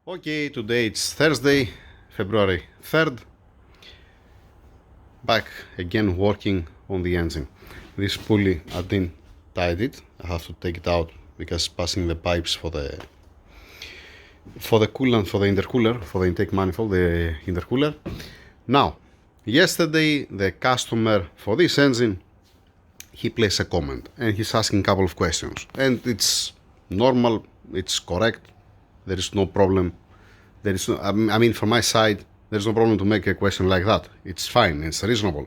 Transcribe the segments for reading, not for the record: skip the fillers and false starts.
Okay, today it's Thursday, February 3rd. Back again working on the engine. This pulley I didn't tied it. I have to take it out because passing the pipes for the coolant, for the intercooler, for the intake manifold, the intercooler. Now, yesterday the customer for this engine, he placed a comment and he's asking a couple of questions, and it's normal, it's correct. There is no problem. There is no, I mean, from my side, there's no problem to make a question like that. It's fine, it's reasonable.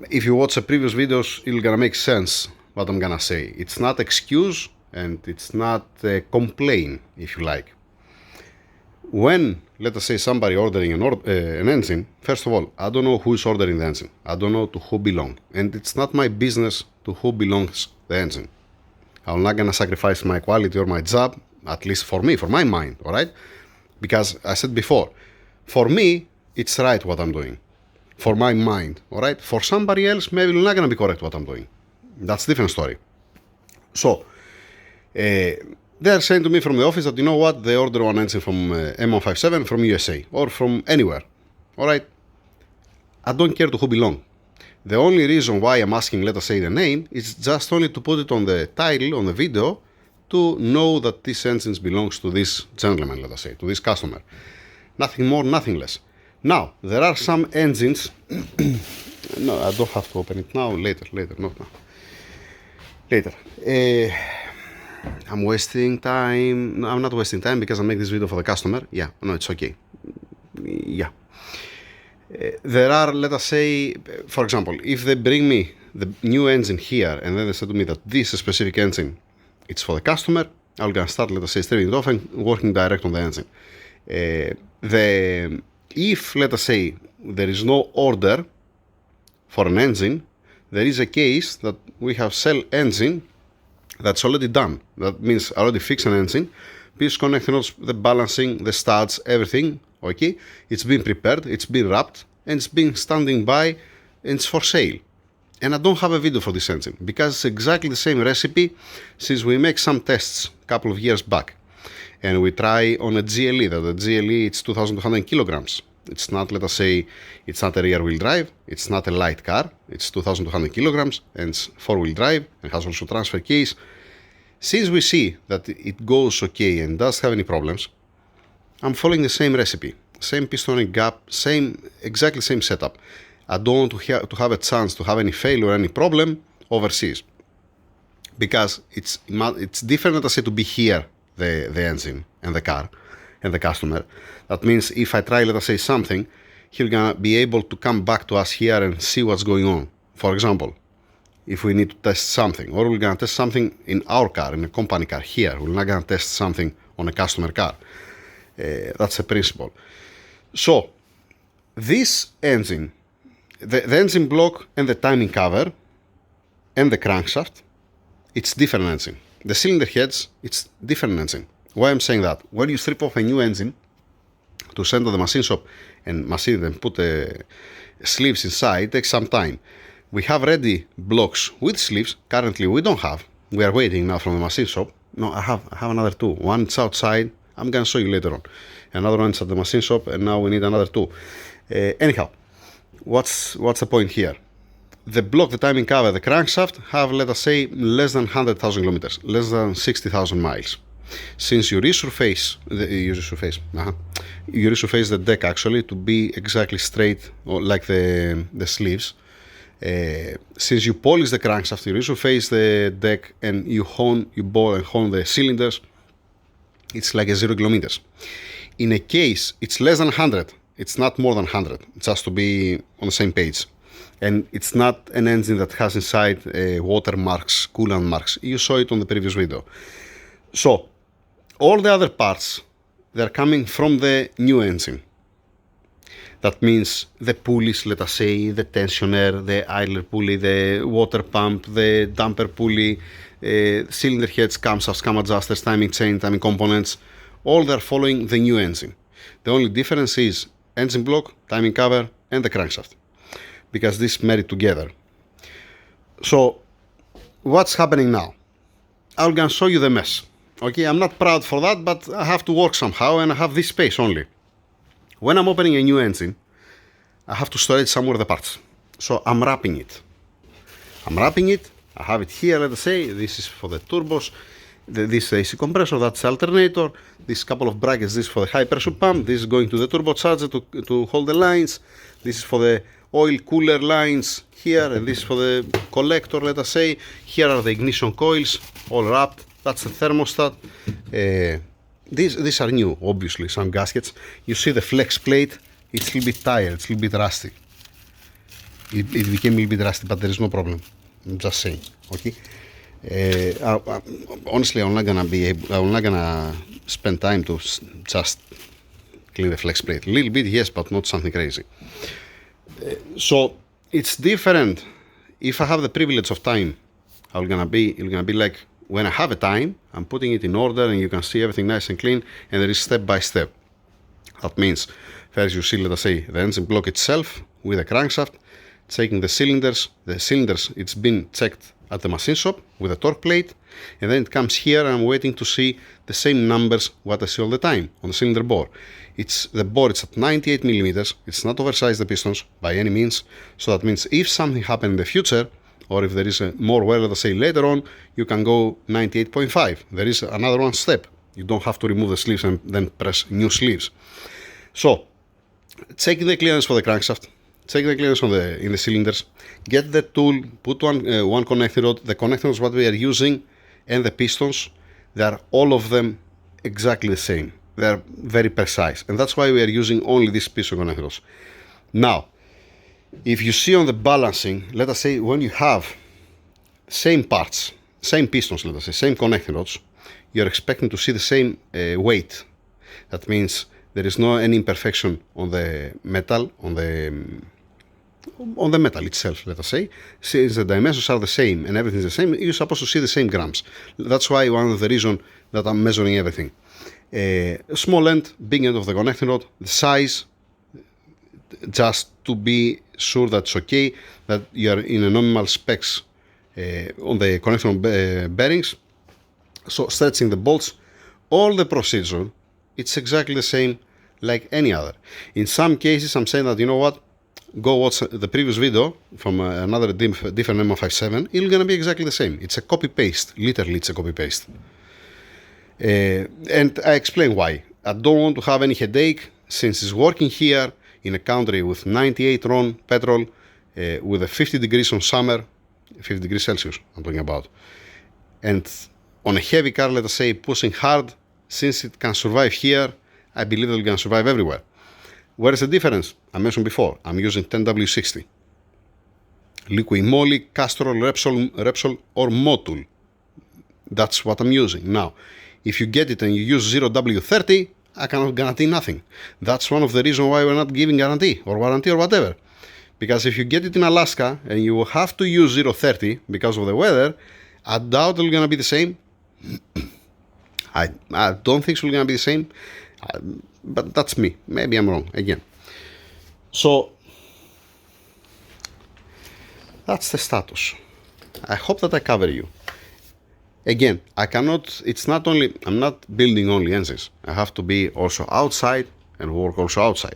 If you watch the previous videos, it's gonna make sense what I'm gonna say. It's not excuse and it's not a complaint, if you like. When, let us say, somebody ordering an engine, first of all, I don't know who is ordering the engine. I don't know to who belongs. And it's not my business to who belongs the engine. I'm not gonna sacrifice my quality or my job, at least for me, for my mind, all right? Because I said before, for me, it's right what I'm doing. For my mind, all right? For somebody else, maybe it's not gonna be correct what I'm doing. That's a different story. So, they're saying to me from the office that, you know what, they order one engine from M157 from USA or from anywhere, all right? I don't care to who belong. The only reason why I'm asking, let us say, the name is just only to put it on the title, on the video, to know that this engine belongs to this gentleman, let us say, to this customer. Nothing more, nothing less. Now, there are some engines, no, I don't have to open it now, later, not now. Later. I'm wasting time. No, I'm not wasting time because I make this video for the customer. Yeah, no, it's okay. Yeah. There are, let us say, for example, if they bring me the new engine here and then they say to me that this specific engine, it's for the customer, I'm gonna start, let us say, stripping it off and working direct on the engine. If, let us say, there is no order for an engine, there is a case that we have sell engine that's already done. That means already fixed an engine, piece connecting, the balancing, the studs, everything, okay? It's been prepared, it's been wrapped, and it's been standing by, and it's for sale. And I don't have a video for this engine, because it's exactly the same recipe since we make some tests a couple of years back. And we try on a GLE, that the GLE, it's 2,200 kilograms. It's not, let us say, it's not a rear-wheel drive, it's not a light car, it's 2,200 kilograms, and it's four-wheel drive, and has also transfer case. Since we see that it goes okay and doesn't have any problems, I'm following the same recipe, same pistonic gap, exactly same setup. I don't want to have a chance to have any failure or any problem overseas. Because it's different, let us say, to be here, the engine and the car and the customer. That means if I try, let us say, something, he's gonna be able to come back to us here and see what's going on. For example, if we need to test something, or we're gonna test something in our car, in a company car here, we're not gonna test something on a customer car. That's a principle. So, this engine, the engine block and the timing cover and the crankshaft, it's different engine. The cylinder heads, it's different engine. Why I'm saying that? When you strip off a new engine to send to the machine shop and machine it and put sleeves inside, it takes some time. We have ready blocks with sleeves. Currently we don't have. We are waiting now from the machine shop. No, I have another two. One's outside. I'm gonna show you later on. Another one's at the machine shop, and now we need another two. Anyhow, what's the point here? The block, the timing cover, the crankshaft have, let us say, less than 100,000 kilometers, less than 60,000 miles. Since you resurface the deck actually to be exactly straight, or like the sleeves. Since you polish the crankshaft, you resurface the deck, and you bore and hone the cylinders, it's like a 0 kilometers. In a case, it's less than 100. It's not more than 100, just to be on the same page. And it's not an engine that has inside water marks, coolant marks. You saw it on the previous video. So, all the other parts, they're coming from the new engine. That means the pulleys, let us say, the tensioner, the idler pulley, the water pump, the damper pulley, cylinder heads, camshafts, cam adjusters, timing chain, timing components, all they're following the new engine. The only difference is engine block, timing cover, and the crankshaft, because this married together. So, what's happening now? I'm gonna show you the mess. Okay, I'm not proud for that, but I have to work somehow, and I have this space only. When I'm opening a new engine, I have to store it somewhere the parts. So I'm wrapping it. I have it here, let us say. This is for the turbos. This AC compressor, that's the alternator. This couple of brackets, this is for the high pressure pump. This is going to the turbocharger to hold the lines. This is for the oil cooler lines here, and this is for the collector, let us say. Here are the ignition coils, all wrapped. That's the thermostat. These are new, obviously, some gaskets. You see the flex plate, it's a little bit tired, it's a little bit rusty. It became a little bit rusty, but there is no problem. I'm just saying, okay? Honestly, I'm not gonna spend time to just clean the flex plate. A little bit, yes, but not something crazy. So it's different. If I have the privilege of time, it's gonna be like when I have a time, I'm putting it in order, and you can see everything nice and clean, and there is step by step. That means first you see, let us say, the engine block itself with a crankshaft, checking the cylinders. The cylinders, it's been checked at the machine shop with a torque plate, and then it comes here, and I'm waiting to see the same numbers what I see all the time on the cylinder bore. The bore is at 98 millimeters. It's not oversized the pistons by any means. So that means if something happened in the future, or if there is more wear, let us say later on, you can go 98.5. There is another one step. You don't have to remove the sleeves and then press new sleeves. So, checking the clearance for the crankshaft, check the clearance in the cylinders, get the tool, put one connecting rod. The connecting rods what we are using and the pistons, they are all of them exactly the same. They are very precise, and that's why we are using only these piston connecting rods. Now, if you see on the balancing, let us say when you have same parts, same pistons, let us say, same connecting rods, you're expecting to see the same weight. That means there is no any imperfection on the metal, on the metal itself, let us say. Since the dimensions are the same and everything is the same, you're supposed to see the same grams. That's why one of the reasons that I'm measuring everything. Small end, big end of the connecting rod, the size, just to be sure that's okay, that you are in a nominal specs on the connection bearings. So stretching the bolts, all the procedure, it's exactly the same like any other. In some cases, I'm saying that, you know what, go watch the previous video from another different M157, it's gonna be exactly the same. It's a copy-paste, literally it's a copy-paste. And I explain why. I don't want to have any headache, since it's working here in a country with 98 RON petrol, with a 50 degrees on summer, 50 degrees Celsius I'm talking about, and on a heavy car, let us say, pushing hard, since it can survive here, I believe it can survive everywhere. Where is the difference? I mentioned before, I'm using 10W60. Liquid moly, Castrol, Repsol or Motul. That's what I'm using. Now, if you get it and you use 0W30, I cannot guarantee nothing. That's one of the reasons why we're not giving guarantee or warranty or whatever. Because if you get it in Alaska and you will have to use 030 because of the weather, I doubt it's going to be the same. I don't think it's going to be the same. But that's me. Maybe I'm wrong again. So that's the status. I hope that I cover you. Again, I cannot, it's not only, I'm not building only engines. I have to be also outside and work also outside.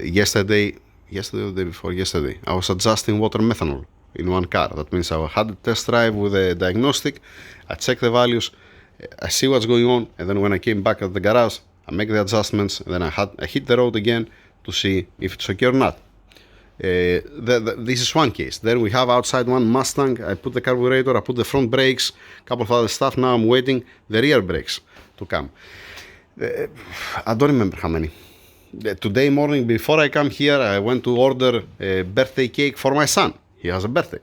Yesterday or the day before yesterday, I was adjusting water methanol in one car. That means I had a test drive with a diagnostic. I check the values, I see what's going on, and then when I came back at the garage, I make the adjustments, and then I hit the road again to see if it's okay or not. This is one case. Then we have outside one Mustang. I put the carburetor, I put the front brakes, a couple of other stuff. Now I'm waiting the rear brakes to come. I don't remember how many. Today morning, before I come here, I went to order a birthday cake for my son. He has a birthday.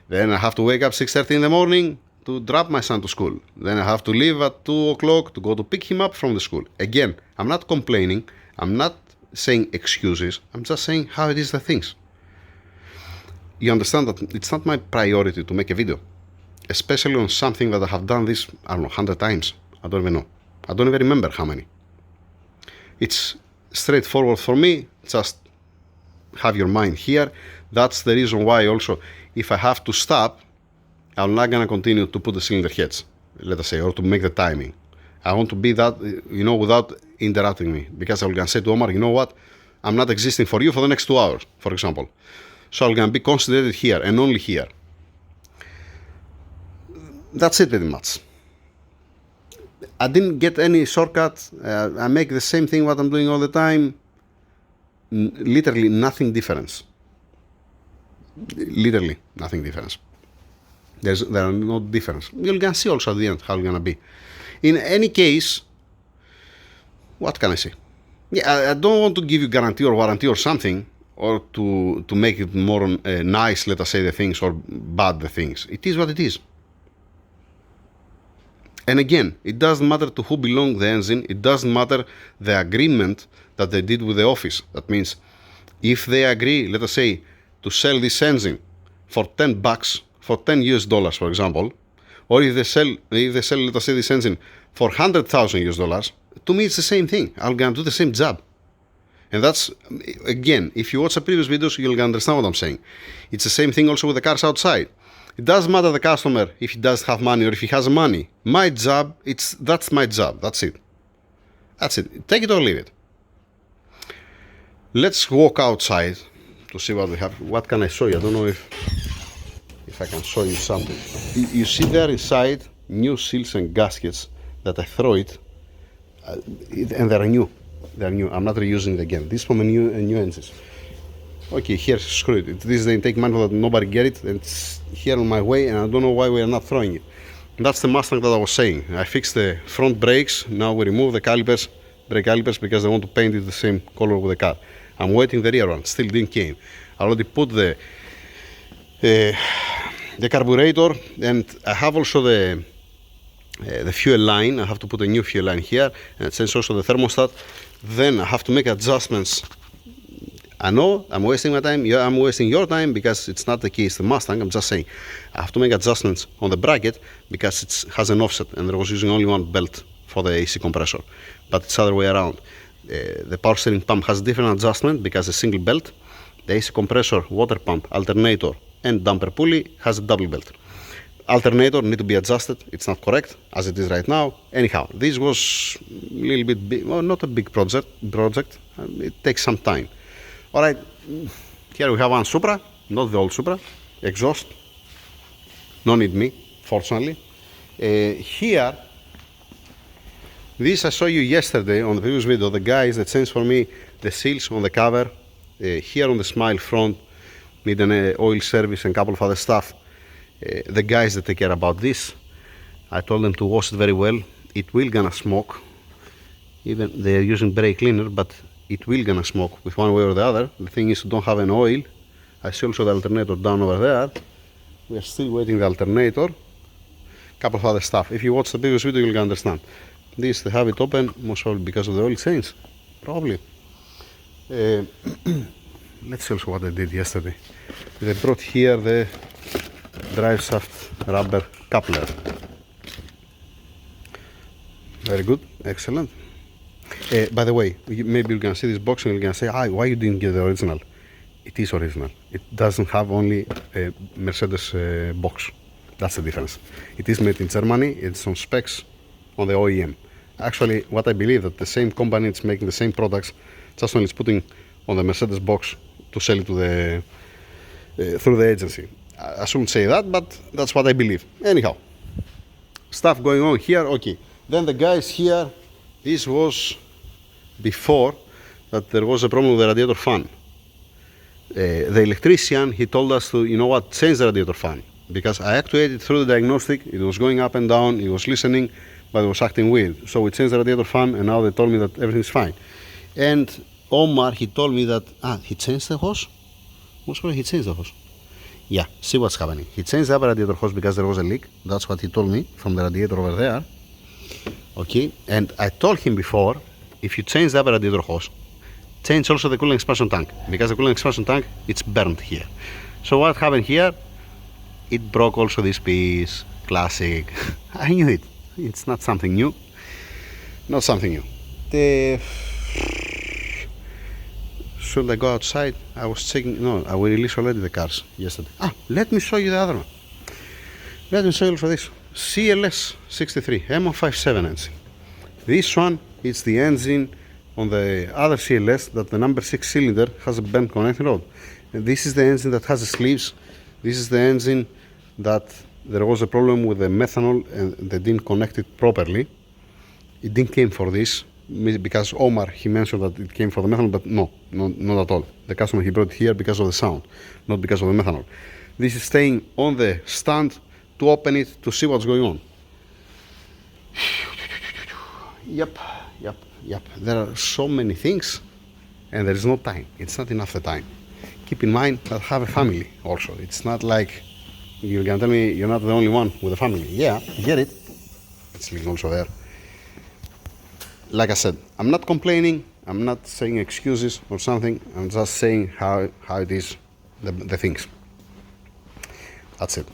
Then I have to wake up 6:30 in the morning to drop my son to school. Then I have to leave at 2 o'clock to go to pick him up from the school. Again, I'm not complaining. I'm not saying excuses. I'm just saying how it is the things. You understand that it's not my priority to make a video, especially on something that I have done this, I don't know, 100 times. I don't even know. I don't even remember how many. It's straightforward for me. Just have your mind here. That's the reason why also, if I have to stop, I'm not going to continue to put the cylinder heads. let us say, or to make the timing. I want to be that, without interrupting me, because I'm gonna say to Omar, you know what, I'm not existing for you for the next 2 hours, for example. So I'm gonna be concentrated here and only here. That's it, pretty much. I didn't get any shortcut. I make the same thing what I'm doing all the time. Literally nothing difference. Literally nothing difference. There are no difference. You're gonna see also at the end how it's gonna be. In any case, what can I say? Yeah, I don't want to give you guarantee or warranty or something, or to make it more nice, let us say, the things, or bad the things. It is what it is. And again, it doesn't matter to who belongs the engine. It doesn't matter the agreement that they did with the office. That means if they agree, let us say, to sell this engine for $10, for $10 for example, or if they sell, let us say, this engine for $100,000, to me it's the same thing. I'm gonna do the same job. And that's, again, if you watch the previous videos, you'll understand what I'm saying. It's the same thing also with the cars outside. It doesn't matter the customer if he does have money or if he has money. My job, that's my job. That's it. That's it. Take it or leave it. Let's walk outside to see what we have. What can I show you? I don't know if I can show you something. You see there inside new seals and gaskets that I throw it, and they're new. They're new. I'm not reusing it again. This from a new engines. Okay, here, screw it. This is the intake manual that nobody get it, and it's here on my way, and I don't know why we are not throwing it. That's the Mustang that I was saying. I fixed the front brakes. Now we remove the calipers, brake calipers, because I want to paint it the same color with the car. I'm waiting the rear one. Still didn't came. I already put the carburetor, and I have also the fuel line. I have to put a new fuel line here, and change also the thermostat. Then I have to make adjustments. I know I'm wasting my time. Yeah, I'm wasting your time, because it's not the case. The Mustang, I'm just saying, I have to make adjustments on the bracket because it has an offset, and I was using only one belt for the AC compressor, but it's the other way around. The power steering pump has a different adjustment because a single belt. The AC compressor, water pump, alternator, and damper pulley has a double belt. Alternator need to be adjusted. It's not correct as it is right now. Anyhow, this was a little bit big, well, not a big project. It takes some time. All right, here we have one Supra, not the old Supra, exhaust. No need me, fortunately. Here, this I saw you yesterday on the previous video. The guys that changed for me the seals on the cover. Here on the smile front, need an oil service and a couple of other stuff. The guys that take care about this, I told them to wash it very well. It will gonna smoke. Even they are using brake cleaner, but it will gonna smoke with one way or the other. The thing is, you don't have an oil. I see also the alternator down over there. We are still waiting the alternator. Couple of other stuff. If you watch the previous video, you'll understand. This, they have it open, most probably because of the oil change. Probably. Let's see also what I did yesterday. They brought here the drive shaft rubber coupler. Very good, excellent. By the way, maybe you're gonna see this box and you're gonna say, why you didn't get the original? It is original. It doesn't have only a Mercedes box. That's the difference. It is made in Germany. It's on specs on the OEM. Actually, what I believe that the same company is making the same products, just only it's putting on the Mercedes box to sell it to the through the agency. I shouldn't say that, but that's what I believe. Anyhow, stuff going on here. Okay, then the guys here. This was before that there was a problem with the radiator fan. The electrician, he told us to, you know what, change the radiator fan, because I actuated through the diagnostic. It was going up and down. It was listening, but it was acting weird. So we changed the radiator fan, and now they told me that everything's fine. And Omar, he told me that he changed the hose. Most probably he changed the hose. Yeah, see what's happening. He changed the upper radiator hose because there was a leak. That's what he told me from the radiator over there. Okay, and I told him before, if you change the upper radiator hose, change also the coolant expansion tank, because the coolant expansion tank, it's burnt here. So what happened here? It broke also this piece. Classic. I knew it. It's not something new. Not something new. Should I go outside? I was checking. No, we released already the cars yesterday. Let me show you the other one. Let me show you also this. CLS 63 M157 engine. This one is the engine on the other CLS that the number 6 cylinder has a bent connecting rod. And this is the engine that has the sleeves. This is the engine that there was a problem with the methanol and they didn't connect it properly. It didn't came for this because Omar, he mentioned that it came for the methanol, but no, not at all. The customer, he brought it here because of the sound, not because of the methanol. This is staying on the stand to open it to see what's going on. Yep. There are so many things and there is no time. It's not enough the time. Keep in mind that I have a family also. It's not like you can tell me you're not the only one with a family. Yeah, I get it. It's leaking also there. Like I said, I'm not complaining. I'm not saying excuses or something. I'm just saying how it is, the things. That's it.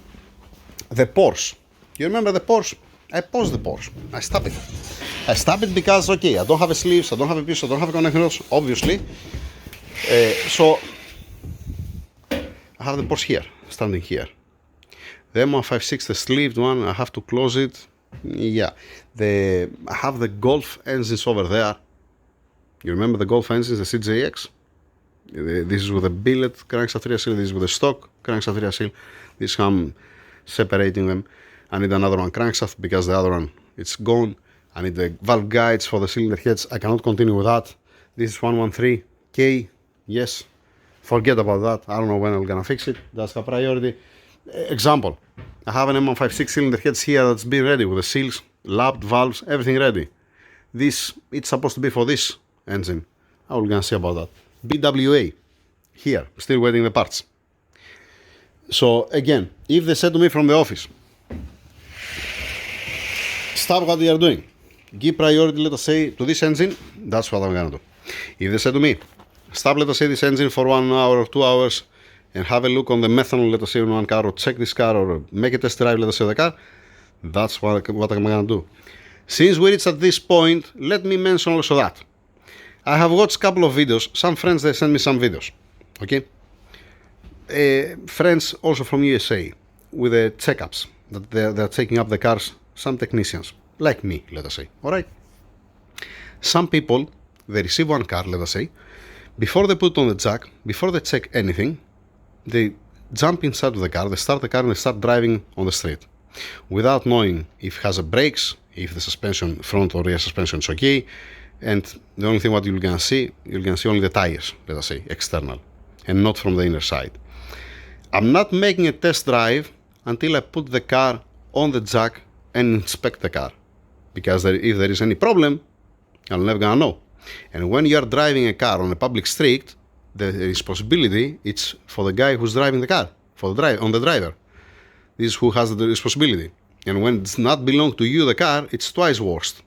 The Porsche. You remember the Porsche? I paused the Porsche. I stopped it. I stopped it because, okay, I don't have a sleeves, I don't have a piece, I don't have a connecting rods, obviously. So I have the Porsche here, standing here. The M156, the sleeved one, I have to close it. Yeah. I have the Golf engines over there. You remember the Golf engines, the CJX? This is with a billet crankshaft rear seal, this is with a stock crankshaft rear seal. This I'm separating them. I need another one crankshaft because the other one it's gone. I need the valve guides for the cylinder heads. I cannot continue with that. This is 113K. Yes. Forget about that. I don't know when I'm gonna fix it. That's a priority. Example. I have an M156 cylinder heads here that's been ready with the seals, lapped, valves, everything ready. This, it's supposed to be for this engine. I will gonna see about that. BWA. Here. Still waiting the parts. So again, if they said to me from the office, stop what you are doing, give priority, let us say, to this engine, that's what I'm gonna do. If they said to me, stop, let us say, this engine for 1 hour or 2 hours and have a look on the methanol, let us say, on one car, or check this car, or make a test drive, let us say, the car, that's what I'm gonna do. Since we reached at this point, let me mention also that I have watched a couple of videos. Some friends, they send me some videos, okay? Friends also from USA with the checkups that they're taking up the cars. Some technicians, like me, let us say, alright? Some people, they receive one car, let us say, before they put on the jack, before they check anything, they jump inside of the car, they start the car and they start driving on the street without knowing if it has a brakes, if the suspension, front or rear suspension is okay, and the only thing what you're gonna see only the tires, let us say, external, and not from the inner side. I'm not making a test drive until I put the car on the jack and inspect the car, because if there is any problem, I'm never gonna know. And when you are driving a car on a public street, the responsibility it's for the guy who's driving the car, on the driver. This is who has the responsibility. And when it's not belong to you, the car, it's twice worse.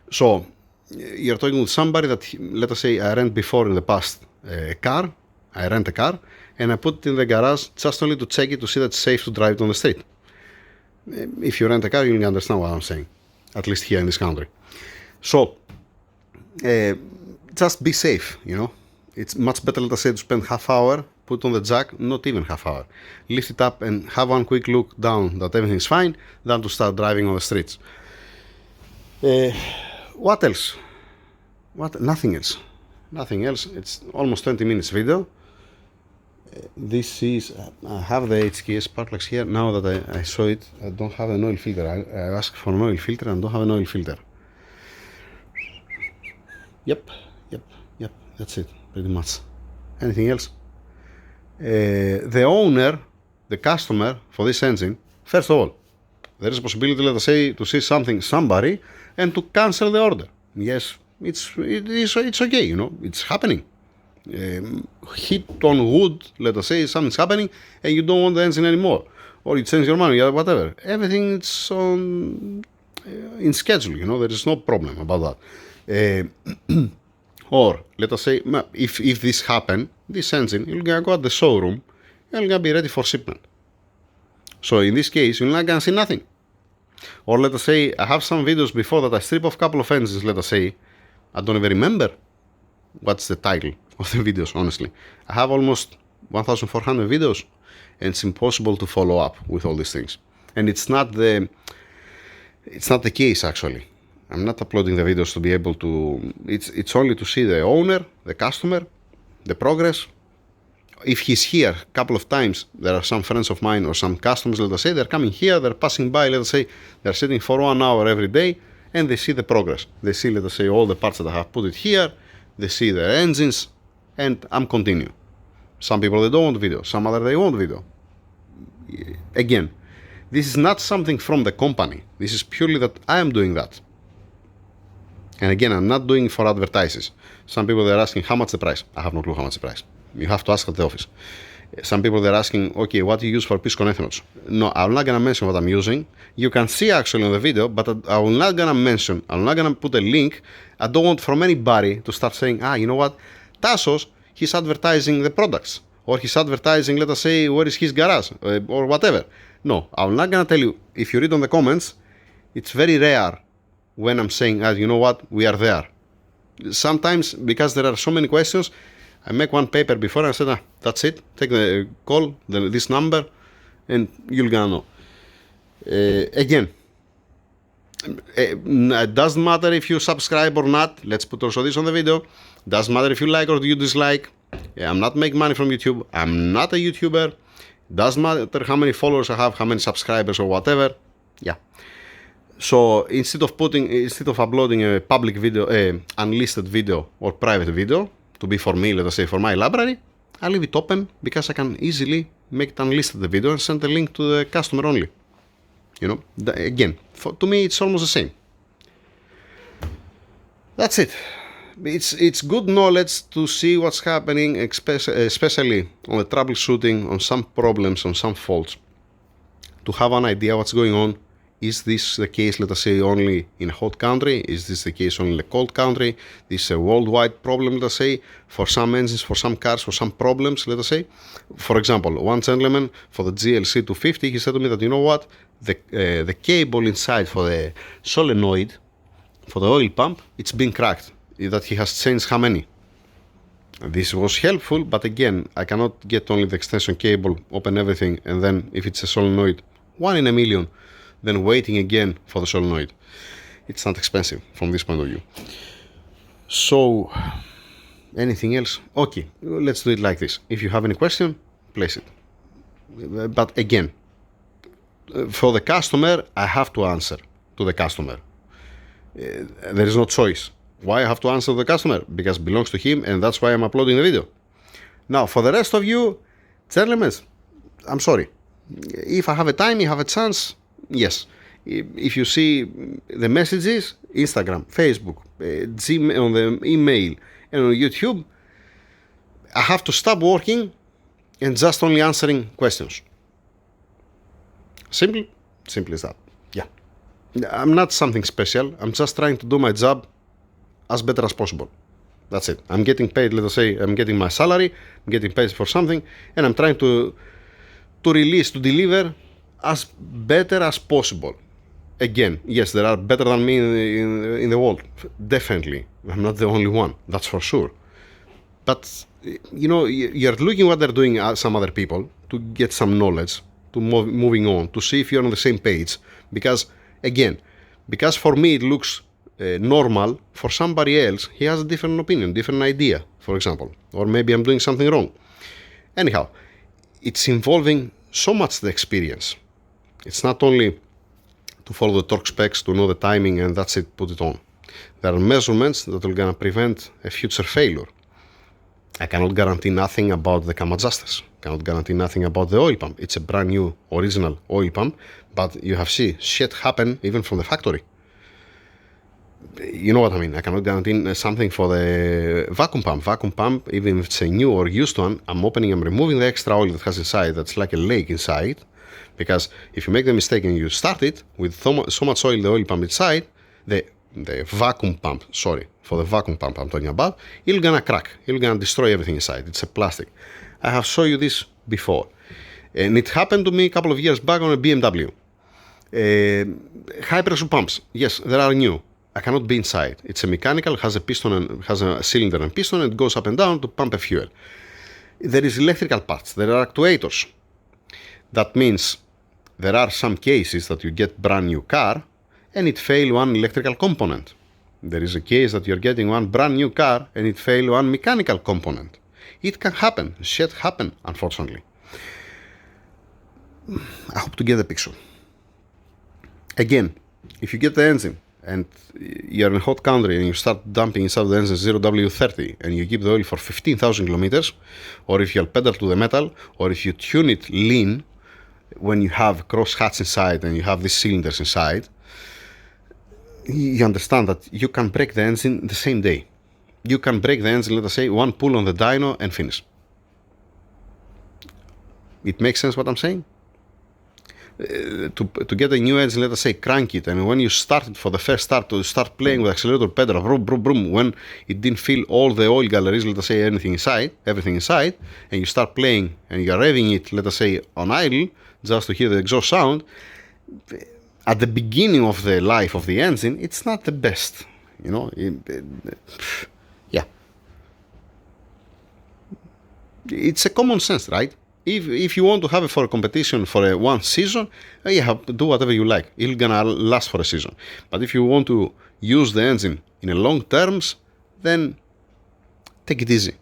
So you're talking with somebody that, let us say, I rent before in the past a car. I rent a car and I put it in the garage just only to check it to see that it's safe to drive it on the street. If you rent a car, you'll understand what I'm saying, at least here in this country. So just be safe, you know. It's much better, let us say, to spend half hour, put on the jack, not even half hour, lift it up and have one quick look down that everything's fine, than to start driving on the streets. What else? Nothing else. Nothing else. It's almost 20 minutes video. This is, I have the HKS spark plugs here. Now that I saw it, I don't have an oil filter. I asked for an oil filter and don't have an oil filter. Yep. That's it, pretty much. Anything else? The owner, the customer for this engine, first of all, there is a possibility, let us say, to see somebody, and to cancel the order. Yes, it's okay, you know, it's happening. Hit on wood, let us say, something's happening, and you don't want the engine anymore, or you change your mind, whatever. Everything is in schedule, you know, there is no problem about that. Or let us say, if this happen, this engine, you're gonna go at the showroom and you're gonna be ready for shipment. So in this case, you're not gonna see nothing. Or let us say, I have some videos before that I strip off a couple of engines, let us say, I don't even remember what's the title of the videos, honestly. I have almost 1,400 videos and it's impossible to follow up with all these things. And it's not the case actually. I'm not uploading the videos to be able to, it's only to see the owner, the customer, the progress. If he's here a couple of times, there are some friends of mine or some customers, let us say, they're coming here, they're passing by, let us say, they're sitting for 1 hour every day, and they see the progress. They see, let us say, all the parts that I have put it here, they see the engines, and I'm continue. Some people, they don't want video, some other they want video. Again, this is not something from the company. This is purely that I am doing that. And again, I'm not doing it for advertisers. Some people, they're asking, how much the price? I have no clue how much the price. You have to ask at the office. Some people, they're asking, okay, what do you use for piston ethanols? No, I'm not going to mention what I'm using. You can see actually on the video, but I will not going to mention, I'm not going to put a link. I don't want from anybody to start saying, you know what, Tassos, he's advertising the products. Or he's advertising, let us say, where is his garage, or whatever. No, I'm not going to tell you. If you read on the comments, it's very rare when I'm saying, you know what, we are there. Sometimes, because there are so many questions, I make one paper before and I said, that's it, take the call, this number, and you're gonna know. Again, it doesn't matter if you subscribe or not. Let's put also this on the video. Doesn't matter if you like or you dislike. I'm not making money from YouTube. I'm not a YouTuber. Doesn't matter how many followers I have, how many subscribers or whatever. Yeah. So instead of uploading a public video, unlisted video or private video to be for me, let us say for my library, I leave it open because I can easily make it unlisted the video and send the link to the customer only. You know, again, to me it's almost the same. That's it. It's good knowledge to see what's happening, especially on the troubleshooting, on some problems, on some faults, to have an idea what's going on. Is this the case, let us say, only in a hot country? Is this the case only in a cold country? This is a worldwide problem, let us say, for some engines, for some cars, for some problems, let us say. For example, one gentleman for the GLC 250, he said to me that, you know what, the cable inside for the solenoid, for the oil pump, it's been cracked, that he has changed how many. This was helpful, but again, I cannot get only the extension cable, open everything, and then if it's a solenoid, 1 in a million, then waiting again for the solenoid. It's not expensive from this point of view. So, anything else? Okay, let's do it like this. If you have any question, place it. But again, for the customer, I have to answer to the customer. There is no choice. Why I have to answer to the customer? Because it belongs to him, and that's why I'm uploading the video. Now, for the rest of you, gentlemen, I'm sorry. If I have a time, you have a chance, yes. If you see the messages, Instagram, Facebook, Gmail, on the email, and on YouTube, I have to stop working and just only answering questions. Simple as that. Yeah. I'm not something special. I'm just trying to do my job as better as possible. That's it. I'm getting paid, let us say, I'm getting my salary, I'm getting paid for something, and I'm trying to deliver as better as possible. Again, yes, there are better than me in the world. Definitely. I'm not the only one, that's for sure. But, you know, you're looking what they're doing, some other people, to get some knowledge, to moving on, to see if you're on the same page. Because, again, for me it looks normal, for somebody else, he has a different opinion, different idea, for example. Or maybe I'm doing something wrong. Anyhow, it's involving so much the experience. It's not only to follow the torque specs, to know the timing, and that's it, put it on. There are measurements that are going to prevent a future failure. I cannot guarantee nothing about the cam adjusters. Cannot guarantee nothing about the oil pump. It's a brand new, original oil pump, but you have seen shit happen even from the factory. You know what I mean? I cannot guarantee something for the vacuum pump. Vacuum pump, even if it's a new or used one, I'm removing the extra oil that has inside, that's like a lake inside. Because if you make the mistake and you start it with so much oil, the oil pump inside, the vacuum pump, for the vacuum pump I'm talking about, it's gonna crack. It's gonna destroy everything inside. It's a plastic. I have shown you this before. And it happened to me a couple of years back on a BMW. High pressure pumps, yes, they are new. I cannot be inside. It's a mechanical, has a piston and has a cylinder and piston, and it goes up and down to pump a fuel. There is electrical parts, there are actuators. That means there are some cases that you get brand new car and it fail one electrical component. There is a case that you're getting one brand new car and it fail one mechanical component. It can happen. Shit happen, unfortunately. I hope to get the picture. Again, if you get the engine and you're in a hot country and you start dumping inside the engine 0W30 and you keep the oil for 15,000 kilometers, or if you'll pedal to the metal, or if you tune it lean when you have cross hats inside and you have these cylinders inside, you understand that you can break the engine the same day. You can break the engine, let us say, one pull on the dyno and finish. It makes sense what I'm saying? To get a new engine, let us say, crank it, and when you start it for the first start, to start playing with accelerator pedal, vroom, vroom, vroom, when it didn't fill all the oil galleries, let us say, everything inside, and you start playing and you're revving it, let us say, on idle, just to hear the exhaust sound, at the beginning of the life of the engine, it's not the best, you know. Yeah. It's a common sense, right? If you want to have it for a competition for a one season, yeah, do whatever you like. It's gonna last for a season. But if you want to use the engine in a long terms, then take it easy.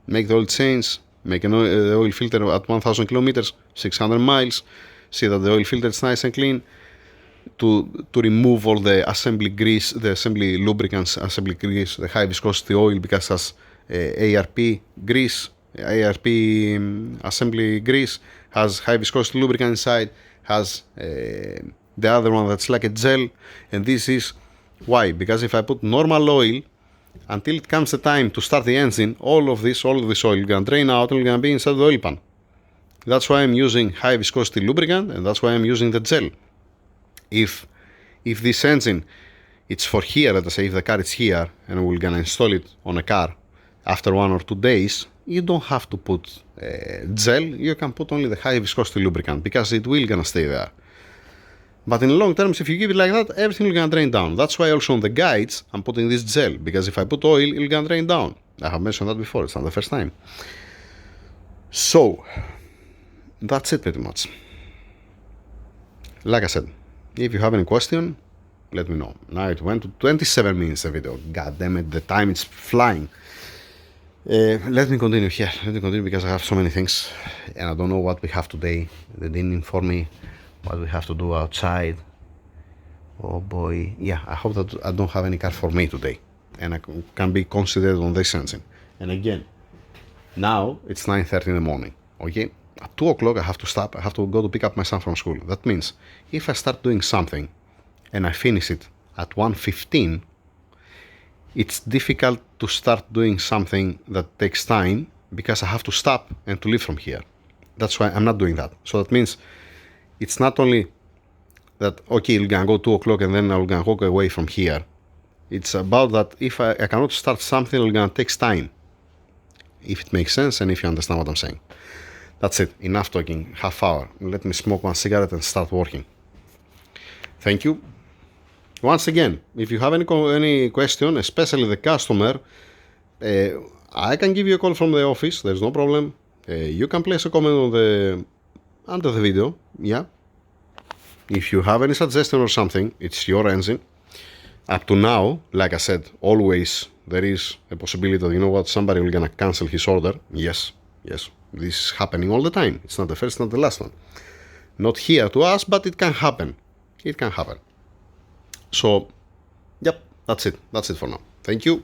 Make the oil change, make the oil filter at 1,000 kilometers, 600 miles, see that the oil filter is nice and clean, to remove all the assembly grease, the assembly lubricants, assembly grease, the high viscosity oil, because as ARP grease, ARP assembly grease has high viscosity lubricant inside, has the other one that's like a gel, and this is why, because if I put normal oil, until it comes the time to start the engine, all of this oil is gonna drain out and it's gonna be inside the oil pan. That's why I'm using high viscosity lubricant, and that's why I'm using the gel. If this engine, it's for here, let us say, if the car is here and we're gonna install it on a car after 1 or 2 days, you don't have to put gel, you can put only the high viscosity lubricant, because it will gonna stay there. But in long terms, if you give it like that, everything will gonna drain down. That's why also on the guides, I'm putting this gel, because if I put oil, it'll gonna drain down. I have mentioned that before, it's not the first time. So, that's it pretty much. Like I said, if you have any question, let me know. Now it went to 27 minutes a video. God damn it, the time is flying. Let me continue here. Let me continue because I have so many things and I don't know what we have today. They didn't inform me what we have to do outside. Oh boy. Yeah, I hope that I don't have any car for me today and I can be considered on this engine. And again, now it's 9:30 in the morning. Okay? At 2 o'clock I have to stop. I have to go to pick up my son from school. That means if I start doing something and I finish it at 1:15, it's difficult to start doing something that takes time because I have to stop and to leave from here. That's why I'm not doing that. So that means it's not only that, okay, I'm gonna go 2 o'clock and then I'm gonna walk away from here. It's about that if I cannot start something, it's gonna take time. If it makes sense and if you understand what I'm saying. That's it. Enough talking. Half hour. Let me smoke one cigarette and start working. Thank you. Once again, if you have any question, especially the customer, I can give you a call from the office. There's no problem. You can place a comment on under the video. Yeah. If you have any suggestion or something, it's your engine. Up to now, like I said, always there is a possibility that, you know what, somebody will gonna cancel his order. Yes. Yes. This is happening all the time. It's not the first, not the last one. Not here to us, but it can happen. It can happen. So, yep, that's it. That's it for now. Thank you.